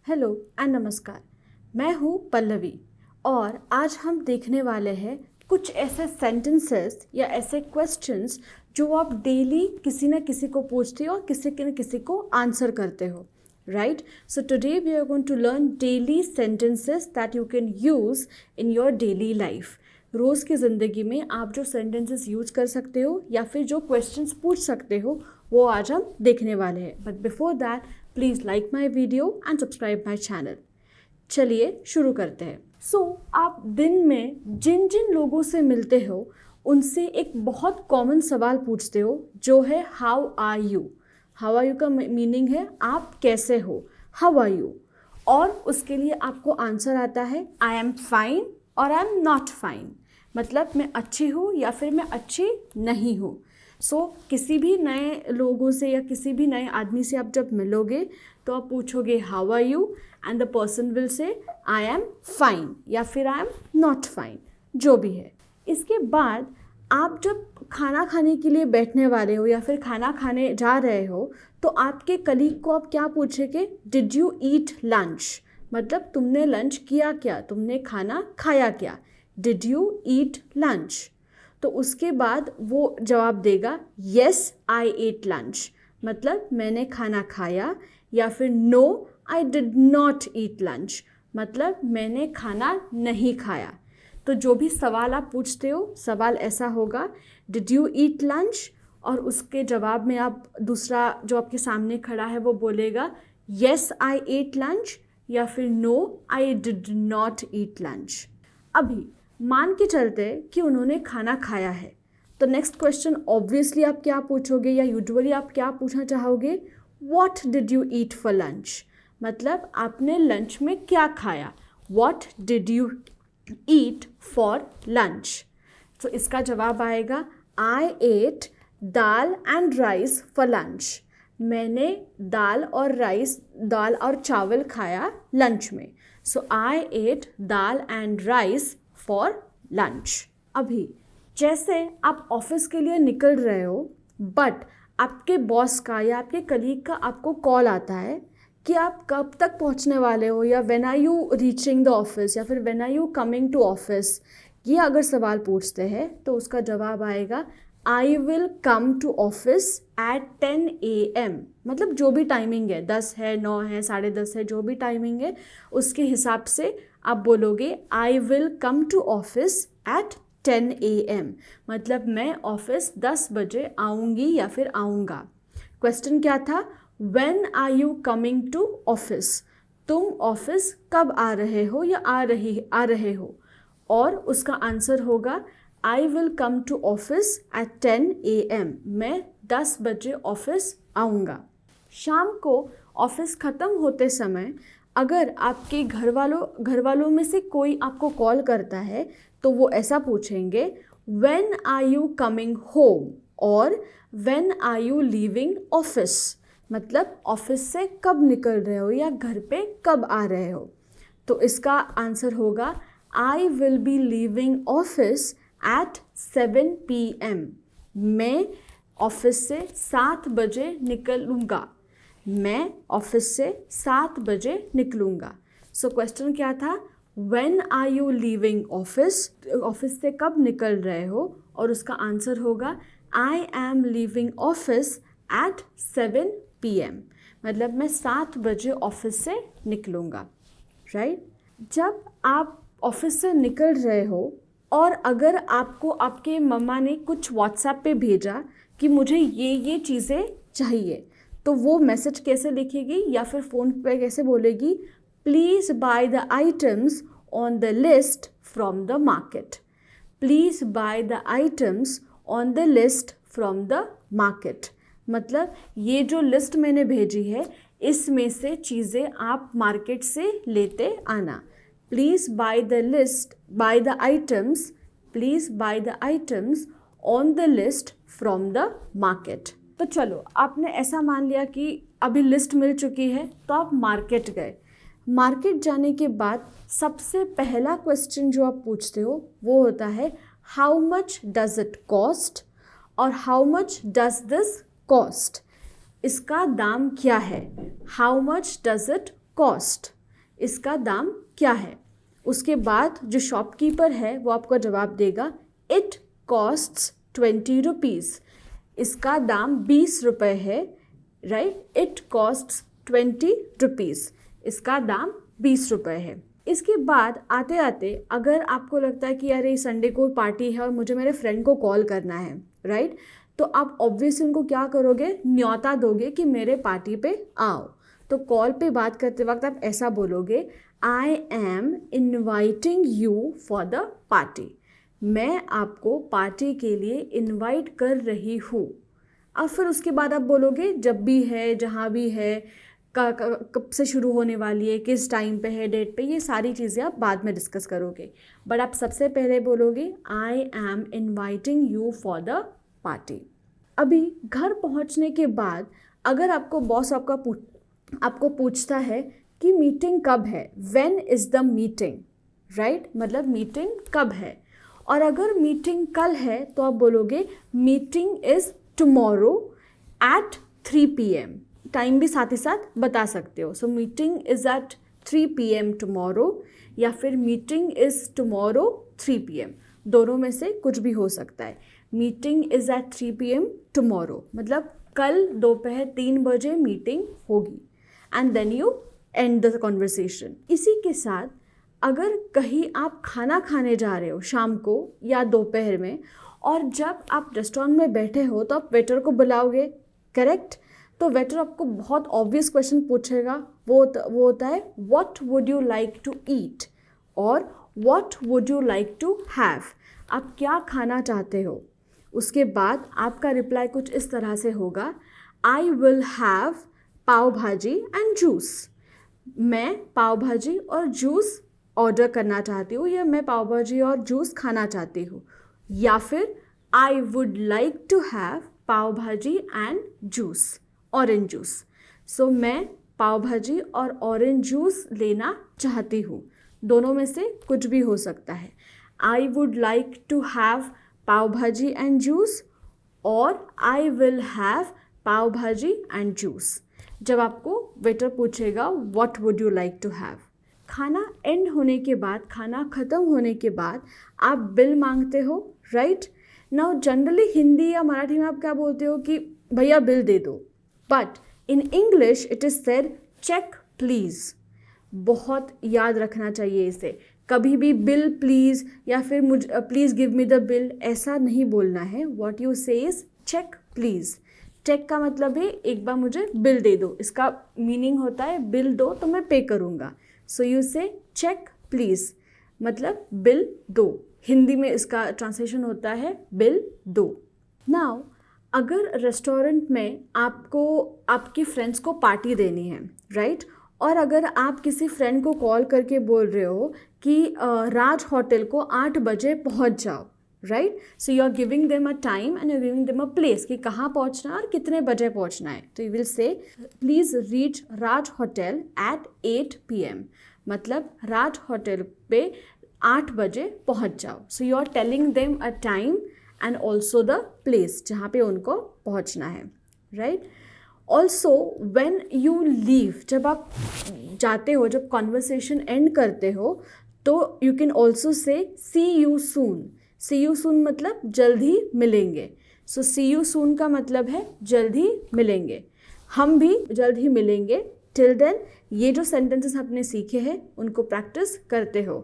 Hello and नमस्कार। मैं हूँ पल्लवी और आज हम देखने वाले हैं कुछ ऐसे सेंटेंसेस या ऐसे क्वेश्चंस जो आप डेली किसी न किसी को पूछते हो और किसी न किसी को आंसर करते हो, right? So today we are going to learn daily sentences that you can use in your daily life. रोज़ की ज़िंदगी में आप जो सेंटेंसेस यूज कर सकते हो या फिर जो क्वेश्चंस पूछ सकते हो वो आज हम देखने वाले हैं। But before that please like my video and subscribe my channel. चलिए शुरू करते हैं। आप दिन में जिन जिन लोगों से मिलते हो उनसे एक बहुत कॉमन सवाल पूछते हो जो है how are you. How are you का मीनिंग है आप कैसे हो, हाउ आर यू। और उसके लिए आपको आंसर आता है आई एम फाइन और आई एम नॉट फाइन, मतलब मैं अच्छी हूँ या फिर मैं अच्छी नहीं हूँ। किसी भी नए लोगों से या किसी भी नए आदमी से आप जब मिलोगे तो आप पूछोगे how are you and the person will say I am fine या फिर आई एम नॉट फाइन, जो भी है। इसके बाद आप जब खाना खाने के लिए बैठने वाले हो या फिर खाना खाने जा रहे हो तो आपके कलीग को आप क्या पूछेंगे, डिड यू ईट लंच, मतलब तुमने लंच किया क्या, तुमने खाना खाया क्या, डिड यू ईट लंच। तो उसके बाद वो जवाब देगा येस आई एट लंच, मतलब मैंने खाना खाया, या फिर no I did not eat lunch, मतलब मैंने खाना नहीं खाया। तो जो भी सवाल आप पूछते हो सवाल ऐसा होगा डिड यू ईट लंच, और उसके जवाब में आप दूसरा जो आपके सामने खड़ा है वो बोलेगा येस आई एट लंच या फिर no I did not eat lunch. अभी मान के चलते कि उन्होंने खाना खाया है तो नेक्स्ट क्वेश्चन ऑब्वियसली आप क्या पूछोगे या यूजुअली आप क्या पूछना चाहोगे, what did you eat for lunch, मतलब आपने लंच में क्या खाया, what did you eat for lunch. तो इसका जवाब आएगा I ate dal and rice for lunch, मैंने दाल और चावल खाया लंच में। So I ate dal and rice for lunch. अभी जैसे आप ऑफिस के लिए निकल रहे हो बट आपके बॉस का या आपके कलीग का आपको कॉल आता है कि आप कब तक पहुंचने वाले हो, या when are you reaching the office, या फिर when are you coming to office. ये अगर सवाल पूछते हैं तो उसका जवाब आएगा I will come to office at 10 AM, मतलब जो भी टाइमिंग है, 10 है, 9 है, 10:30 है, जो भी टाइमिंग है उसके हिसाब से आप बोलोगे I will come to office at 10 AM, मतलब मैं ऑफिस 10 बजे आऊँगी या फिर आऊँगा। क्वेश्चन क्या था, when are you coming to office, तुम ऑफिस कब आ रहे हो या आ रहे हो, और उसका आंसर होगा I will come to office at 10 AM, मैं 10 बजे ऑफिस आऊँगा। शाम को ऑफिस ख़त्म होते समय अगर आपके घर वालों में से कोई आपको कॉल करता है तो वो ऐसा पूछेंगे when are you coming home और when are you leaving office, मतलब ऑफिस से कब निकल रहे हो या घर पे कब आ रहे हो। तो इसका आंसर होगा I will be leaving office at 7 PM, मैं ऑफिस से 7 बजे निकलूँगा, मैं ऑफिस से 7 बजे निकलूँगा। सो क्वेश्चन क्या था, when are you leaving office, office से कब निकल रहे हो, और उसका आंसर होगा I am leaving office at 7 PM, मतलब मैं 7 बजे ऑफिस से निकलूँगा, राइट? जब आप ऑफिस से निकल रहे हो और अगर आपको आपके मम्मा ने कुछ व्हाट्सएप पे भेजा कि मुझे ये चीज़ें चाहिए, तो वो मैसेज कैसे लिखेगी या फिर फ़ोन पे कैसे बोलेगी, please by the items on the list from the market, please by the items on the list from the market, मतलब ये जो लिस्ट मैंने भेजी है इसमें से चीज़ें आप मार्केट से लेते आना। Please by the list, by the items, please by the items on the list from the market. तो चलो आपने ऐसा मान लिया कि अभी लिस्ट मिल चुकी है तो आप मार्केट गए। मार्केट जाने के बाद सबसे पहला क्वेश्चन जो आप पूछते हो वो होता है how much does it cost, और how much does this cost, इसका दाम क्या है, how much does it cost. इसका दाम क्या है। उसके बाद जो शॉपकीपर है वो आपको जवाब देगा इट कॉस्ट्स 20 रुपीज़, इसका दाम 20 रुपये है, राइट। इट कॉस्ट्स 20 रुपीज़, इसका दाम 20 रुपये है। इसके बाद आते आते अगर आपको लगता है कि अरे संडे को पार्टी है और मुझे मेरे फ्रेंड को कॉल करना है, राइट, तो आप ऑब्वियसली उनको क्या करोगे, न्योता दोगे कि मेरे पार्टी पे आओ। तो कॉल पे बात करते वक्त आप ऐसा बोलोगे, I am inviting you for the party, मैं आपको पार्टी के लिए इन्वाइट कर रही हूँ। अब फिर उसके बाद आप बोलोगे जब भी है, जहाँ भी है, कब से शुरू होने वाली है, किस टाइम पे है, डेट पे, ये सारी चीज़ें आप बाद में डिस्कस करोगे। बट आप सबसे पहले बोलोगे I am inviting you for the party. अभी घर पहुंचने के बाद अगर आपको बॉस आपको पूछता है कि मीटिंग कब है, when is the meeting, right, मतलब मीटिंग कब है। और अगर मीटिंग कल है तो आप बोलोगे meeting is tomorrow at 3 PM, time भी साथ ही साथ बता सकते हो। So meeting is at 3 PM tomorrow, या फिर मीटिंग इज़ टुमारो 3 PM, दोनों में से कुछ भी हो सकता है। Meeting is at 3 PM tomorrow मतलब कल दोपहर 3 बजे मीटिंग होगी, and then you and the conversation. इसी के साथ अगर कहीं आप खाना खाने जा रहे हो शाम को या दोपहर में, और जब आप रेस्टोरेंट में बैठे हो तो आप वेटर को बुलाओगे, करेक्ट। तो वेटर आपको बहुत ऑब्वियस क्वेश्चन पूछेगा, वो होता है what would you like to eat और what would you like to have, आप क्या खाना चाहते हो। उसके बाद आपका रिप्लाई कुछ इस तरह से होगा, I will have pav bhaji and juice, मैं पाव भाजी और जूस ऑर्डर करना चाहती हूँ, या मैं पाव भाजी और जूस खाना चाहती हूँ। या फिर I would like to have pav bhaji and juice, orange juice. सो मैं पाव भाजी और ऑरेंज जूस लेना चाहती हूँ, दोनों में से कुछ भी हो सकता है। I would like to have pav bhaji and juice और I will have pav bhaji and juice, जब आपको वेटर पूछेगा what would you like to have. खाना एंड होने के बाद, खाना ख़त्म होने के बाद आप बिल मांगते हो, राइट। नाउ जनरली हिंदी या मराठी में आप क्या बोलते हो कि भैया बिल दे दो, but in English it is said check please. बहुत याद रखना चाहिए इसे, कभी भी बिल प्लीज़ या फिर मुझे please give me the bill ऐसा नहीं बोलना है। व्हाट यू से इज़ चेक प्लीज़। चेक का मतलब है एक बार मुझे बिल दे दो, इसका मीनिंग होता है बिल दो तो मैं पे करूँगा। सो यू से चेक प्लीज़ मतलब बिल दो, हिंदी में इसका ट्रांसलेशन होता है बिल दो। नाउ अगर रेस्टोरेंट में आपको आपके फ्रेंड्स को पार्टी देनी है, राइट, और अगर आप किसी फ्रेंड को कॉल करके बोल रहे हो कि राज होटल को 8 बजे पहुंच जाओ, right, so you are giving them a time and you giving them a place कि कहाँ पहुंचना है और कितने बजे पहुंचना है। तो you will say please reach Raj hotel eight 8 PM, मतलब राज होटल पे 8 बजे पहुंच जाओ। So you are telling them a time and also the place जहाँ पे उनको पहुंचना है, right. Also when you leave, जब आप जाते हो, जब कॉन्वर्सेशन एंड करते हो, तो you can also say C you soon. C you soon मतलब जल्द ही मिलेंगे। सो सी यू सून का मतलब है जल्द ही मिलेंगे, हम भी जल्द ही मिलेंगे। टिल देन ये जो सेंटेंसेस आपने सीखे हैं उनको प्रैक्टिस करते हो।